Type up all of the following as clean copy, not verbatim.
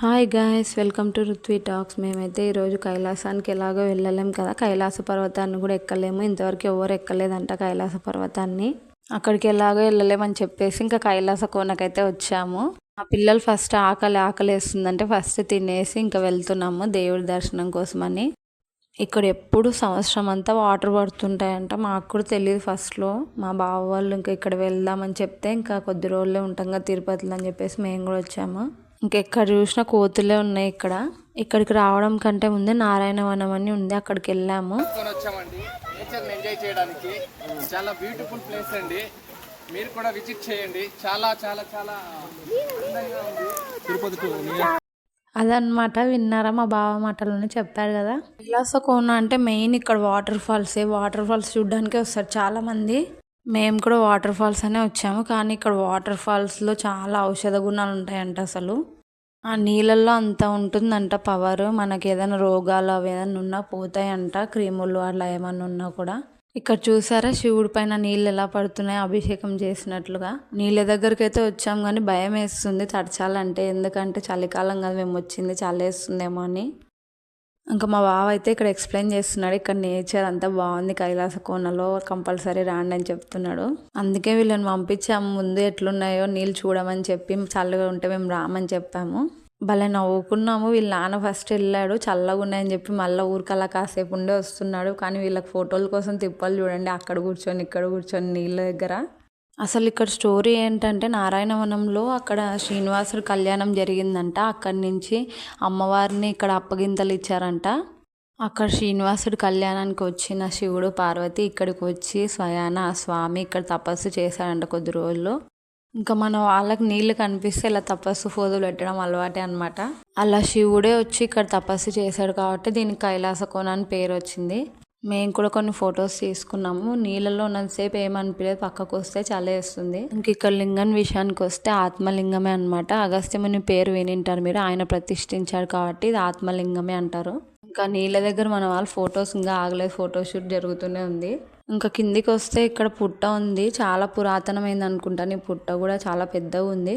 Hi guys, welcome to Ruthvi talks. మేమైతే ఈరోజు కైలాసానికి ఎలాగో వెళ్ళలేం కదా, కైలాస పర్వతాన్ని కూడా ఎక్కలేము. ఇంతవరకు ఎవరు ఎక్కలేదంట కైలాస పర్వతాన్ని. అక్కడికి ఎలాగో వెళ్ళలేమని చెప్పేసి ఇంకా కైలాస కోనకైతే వచ్చాము. మా పిల్లలు ఫస్ట్ ఆకలి వేస్తుందంటే ఫస్ట్ తినేసి ఇంకా వెళ్తున్నాము దేవుడి దర్శనం కోసమని. ఇక్కడ ఎప్పుడు సంవత్సరం అంతా వాటర్ పడుతుంటాయంట. మాకు కూడా తెలియదు ఫస్ట్లో. మా బావ వాళ్ళు ఇంకా ఇక్కడ వెళ్దామని చెప్తే ఇంకా కొద్ది రోజులే ఉంటాం కదా తిరుపతిలో అని చెప్పేసి మేము కూడా వచ్చాము. ఇంకెక్కడ చూసినా కోతులే ఉన్నాయి ఇక్కడ. ఇక్కడికి రావడం కంటే ముందే నారాయణవనం అని ఉంది, అక్కడికి వెళ్ళాము. వచ్చామండి నేచర్ని ఎంజాయ్ చేయడానికి. చాలా బ్యూటిఫుల్ ప్లేస్ అండి, మీరు కూడా విజిట్ చేయండి. చాలా చాలా చాలా అందంగా ఉంది తిరుపతి. అదనమాట, విన్నారా? మా బావ మాటలోనే చెప్పాడు కదా. కైలాస కోన అంటే మెయిన్ ఇక్కడ వాటర్ ఫాల్స్ చూడడానికే వస్తారు చాలా మంది. మేము కూడా వాటర్ ఫాల్స్ అనే వచ్చాము, కానీ ఇక్కడ వాటర్ ఫాల్స్లో చాలా ఔషధ గుణాలు ఉంటాయంట. అసలు ఆ నీళ్ళల్లో అంత ఉంటుందంట పవర్. మనకి ఏదైనా రోగాలు అవి ఏదైనా ఉన్నా పోతాయంట, క్రీములు అలా ఏమన్నా ఉన్నా కూడా. ఇక్కడ చూసారా శివుడి పైన నీళ్ళు ఎలా పడుతున్నాయి అభిషేకం చేసినట్లుగా. నీళ్ళ దగ్గరికి అయితే వచ్చాము కానీ భయం వేస్తుంది తడచాలంటే, ఎందుకంటే చలికాలం కదా మేము వచ్చింది, చలి వేస్తుందేమో అని. ఇంకా మా బావ అయితే ఇక్కడ ఎక్స్ప్లెయిన్ చేస్తున్నాడు, ఇక్కడ నేచర్ అంతా బాగుంది, కైలాస కోనలో కంపల్సరీ రాండి అని చెప్తున్నాడు. అందుకే వీళ్ళని పంపించాము, ముందు ఎట్లున్నాయో నీళ్ళు చూడమని చెప్పి. చల్లగా ఉంటే మేము రామని చెప్పాము. భలే నవ్వుకున్నాము. వీళ్ళ నాన్న ఫస్ట్ వెళ్ళాడు చల్లగా ఉన్నాయని చెప్పి, మళ్ళీ ఊరికల్లా కాసేపు ఉండే వస్తున్నాడు. కానీ వీళ్ళకి ఫోటోల కోసం తిప్పలు చూడండి, అక్కడ కూర్చొని ఇక్కడ కూర్చొని నీళ్ళ దగ్గర. అసలు ఇక్కడ స్టోరీ ఏంటంటే, నారాయణవనంలో అక్కడ శ్రీనివాసుడు కళ్యాణం జరిగిందంట. అక్కడి నుంచి అమ్మవారిని ఇక్కడ అప్పగింతలు ఇచ్చారంట. అక్కడ శ్రీనివాసుడు కళ్యాణానికి వచ్చిన శివుడు పార్వతి ఇక్కడికి వచ్చి స్వయాన ఆ స్వామి ఇక్కడ తపస్సు చేశాడంట కొద్ది రోజులు. ఇంకా మన వాళ్ళకి నీళ్లు కనిపిస్తే ఇలా తపస్సు ఫోజులు పెట్టడం అలవాటే అనమాట. అలా శివుడే వచ్చి ఇక్కడ తపస్సు చేశాడు కాబట్టి దీనికి కైలాస కోన అని పేరు వచ్చింది. మేము కూడా కొన్ని ఫొటోస్ తీసుకున్నాము. నీళ్ళలో ఉన్నంతసేపు ఏమనిపించలేదు, పక్కకు వస్తే చలేస్తుంది. ఇంక ఇక్కడ లింగం విషయానికి వస్తే ఆత్మలింగమే అనమాట. అగస్త్యముని పేరు వినింటారు మీరు, ఆయన ప్రతిష్ఠించాడు కాబట్టి ఇది ఆత్మలింగమే అంటారు. ఇంకా నీళ్ళ దగ్గర మన వాళ్ళు ఫొటోస్ ఇంకా ఆగలేదు, ఫోటోషూట్ జరుగుతూనే ఉంది. ఇంకా కిందికి వస్తే ఇక్కడ పుట్ట ఉంది, చాలా పురాతనమైంది అనుకుంటాను. ఈ పుట్ట కూడా చాలా పెద్దగా ఉంది.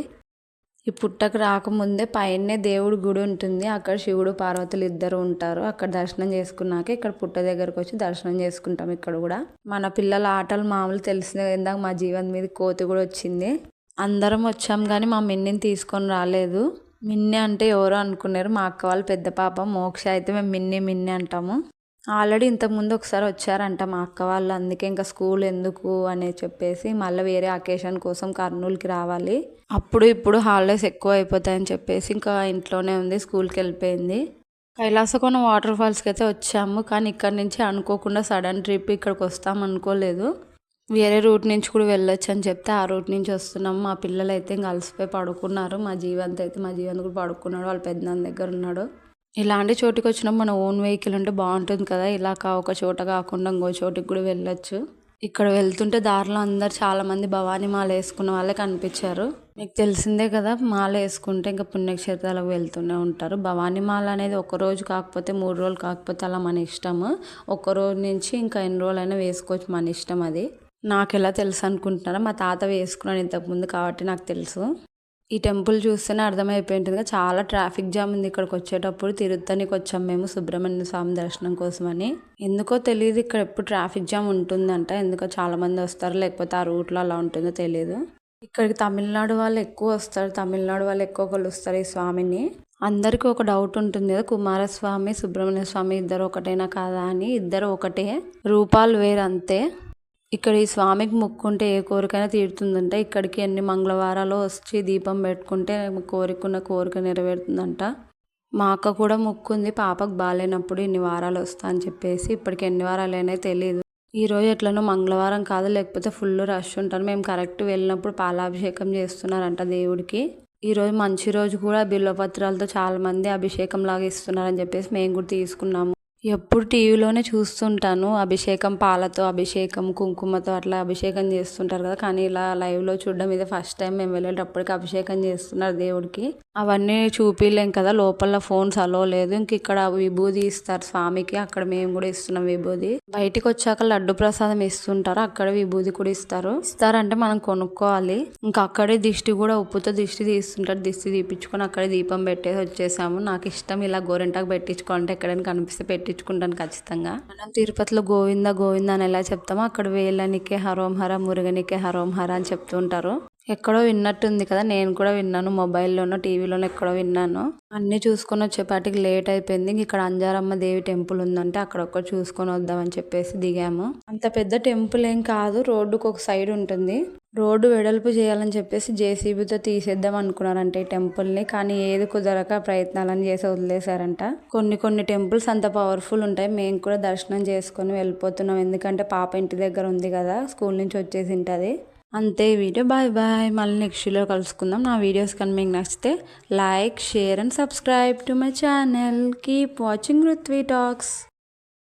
ఈ పుట్టకు రాకముందే పైనే దేవుడి గుడి ఉంటుంది, అక్కడ శివుడు పార్వతులు ఇద్దరు ఉంటారు. అక్కడ దర్శనం చేసుకున్నాక ఇక్కడ పుట్ట దగ్గరకు వచ్చి దర్శనం చేసుకుంటాం. ఇక్కడ కూడా మన పిల్లల ఆటలు మామూలు తెలిసిందే. ఇందాక మా జీవన్ మీద కోతి కూడా వచ్చింది. అందరం వచ్చాం కానీ మా మిన్నిని తీసుకొని రాలేదు. మిన్ని అంటే ఎవరో అనుకున్నారు, మా అక్క వాళ్ళు పెద్ద పాప మోక్ష. అయితే మేము మిన్ని అంటాము. ఆల్రెడీ ఇంతకుముందు ఒకసారి వచ్చారంట మా అక్క వాళ్ళు, అందుకే ఇంకా స్కూల్ ఎందుకు అని చెప్పేసి మళ్ళీ వేరే అకేషన్ కోసం కర్నూలుకి రావాలి. అప్పుడు ఇప్పుడు హాలిడేస్ ఎక్కువ అయిపోతాయని చెప్పేసి ఇంకా ఇంట్లోనే ఉంది, స్కూల్కి వెళ్ళిపోయింది. కైలాసకోన వాటర్ ఫాల్స్కి అయితే వచ్చాము, కానీ ఇక్కడ నుంచి అనుకోకుండా సడన్ ట్రిప్ ఇక్కడికి వస్తాం అనుకోలేదు. వేరే రూట్ నుంచి కూడా వెళ్ళొచ్చు అని చెప్తే ఆ రూట్ నుంచి వస్తున్నాము. మా పిల్లలు అయితే ఇంకా అలసిపోయి పడుకున్నారు. మా జీవంత్ కూడా పడుకున్నాడు, వాళ్ళ పెద్దనాన్న దగ్గర ఉన్నాడు. ఇలాంటి చోటుకి వచ్చినప్పుడు మన ఓన్ వెహికల్ ఉంటే బాగుంటుంది కదా, ఇలా ఒక చోట కాకుండా ఇంకో చోటుకి కూడా వెళ్ళొచ్చు. ఇక్కడ వెళ్తుంటే దారిలో అందరు చాలామంది భవానీ మాల వేసుకున్న వాళ్ళే కనిపించారు. మీకు తెలిసిందే కదా, మాల వేసుకుంటే ఇంకా పుణ్యక్షేత్రాలకు వెళ్తూనే ఉంటారు. భవానీ మాల అనేది ఒక రోజు కాకపోతే 3 రోజులు కాకపోతే అలా మన ఇష్టము. ఒక రోజు నుంచి ఇంకా ఎన్ని రోజులైనా వేసుకోవచ్చు, మన ఇష్టం అది. నాకు ఎలా తెలుసు అనుకుంటున్నారా, మా తాత వేసుకున్నాను ఇంతకుముందు కాబట్టి నాకు తెలుసు. ఈ టెంపుల్ చూస్తేనే అర్థమైపోయింటుంది, చాలా ట్రాఫిక్ జామ్ ఉంది ఇక్కడికి వచ్చేటప్పుడు. తిరుత్తనికి వచ్చాం మేము సుబ్రహ్మణ్య స్వామి దర్శనం కోసమని. ఎందుకో తెలియదు ఇక్కడ ఎప్పుడు ట్రాఫిక్ జామ్ ఉంటుందంట, ఎందుకో చాలా మంది వస్తారు, లేకపోతే ఆ రూట్లో అలా ఉంటుందో తెలియదు. ఇక్కడికి తమిళనాడు వాళ్ళు ఎక్కువ వస్తారు, తమిళనాడు వాళ్ళు ఎక్కువ కొలుస్తారు ఈ స్వామిని. అందరికీ ఒక డౌట్ ఉంటుంది కదా, కుమారస్వామి సుబ్రహ్మణ్య స్వామి ఇద్దరు ఒకటేనా కాదా అని. ఇద్దరు ఒకటే, రూపాలు వేరు అంతే. ఇక్కడ ఈ స్వామికి మొక్కుంటే ఏ కోరికైనా తీరుతుందంట. ఇక్కడికి ఎన్ని మంగళవారాలు వచ్చి దీపం పెట్టుకుంటే కోరిక నెరవేరుతుందంట. మా అక్క కూడా మొక్కుంది, పాపకు బాగాలేనప్పుడు ఇన్ని వారాలు వస్తా అని చెప్పేసి. ఇప్పటికి ఎన్ని వారాలైనా తెలియదు. ఈరోజు ఎట్లనో మంగళవారం కాదు, లేకపోతే ఫుల్ రష్ ఉంటారు. మేము కరెక్ట్ వెళ్ళినప్పుడు పాలాభిషేకం చేస్తున్నారంట దేవుడికి. ఈరోజు మంచి రోజు కూడా, బిల్వపత్రాలతో చాలా మంది అభిషేకం లాగా ఇస్తున్నారని చెప్పేసి మేము కూడా తీసుకున్నాము. ఎప్పుడు టీవీలోనే చూస్తుంటాను. అభిషేకం పాలతో, అభిషేకం కుంకుమతో అట్లా అభిషేకం చేస్తుంటారు కదా. కానీ ఇలా లైవ్లో చూడడం ఇదే ఫస్ట్ టైం. మేము వెళ్ళేటప్పటికి అభిషేకం చేస్తున్నారు దేవుడికి. అవన్నీ చూపిలేం కదా, లోపల ఫోన్స్ అలో లేదు. ఇంక ఇక్కడ విభూది ఇస్తారు స్వామికి, అక్కడ మేము కూడా ఇస్తున్నాం విభూది. బయటికి వచ్చాక లడ్డు ప్రసాదం ఇస్తుంటారు, అక్కడ విభూది కూడా ఇస్తారంటే మనం కొనుక్కోవాలి. ఇంకా అక్కడే దిష్టి కూడా ఉప్పుతో దిష్టి తీస్తుంటారు. దిష్టి తీపించుకొని అక్కడే దీపం పెట్టేసి వచ్చేసాము. నాకు ఇష్టం ఇలా గోరింటాకు పెట్టించుకోవాలంటే ఎక్కడైనా కనిపిస్తే పెట్టించుకుంటాను ఖచ్చితంగా. మనం తిరుపతిలో గోవింద గోవింద అని ఎలా చెప్తామో అక్కడ వేలనికే హరోం హర, మురుగనికే హరోం హర అని చెప్తూ ఉంటారు. ఎక్కడో విన్నట్టుంది కదా, నేను కూడా విన్నాను, మొబైల్లోనో టీవీలోనో ఎక్కడో విన్నాను. అన్నీ చూసుకొని వచ్చేపాటికి లేట్ అయిపోయింది. ఇక్కడ అంజారమ్మ దేవి టెంపుల్ ఉందంటే అక్కడ ఒక్కటి చూసుకొని వద్దామని చెప్పేసి దిగాము. అంత పెద్ద టెంపుల్ ఏం కాదు, రోడ్డుకు ఒక సైడ్ ఉంటుంది. రోడ్డు వెడల్పు చేయాలని చెప్పేసి జేసీబీతో తీసేద్దాం అనుకున్నారంట ఈ టెంపుల్ని. కానీ ఏది కుదరక ప్రయత్నాలను చేసి వదిలేశారంట. కొన్ని టెంపుల్స్ అంత పవర్ఫుల్ ఉంటాయి. మేము కూడా దర్శనం చేసుకొని వెళ్ళిపోతున్నాం, ఎందుకంటే పాప ఇంటి దగ్గర ఉంది కదా, స్కూల్ నుంచి వచ్చేసి ఉంటుంది. అంతే వీడియో. Bye bye. మళ్ళీ నెక్స్ట్ వీడియో కలుసుకుందాం. నా వీడియోస్ కానీ మీకు నచ్చితే like, share and subscribe to my channel. Keep watching Ruthvi talks.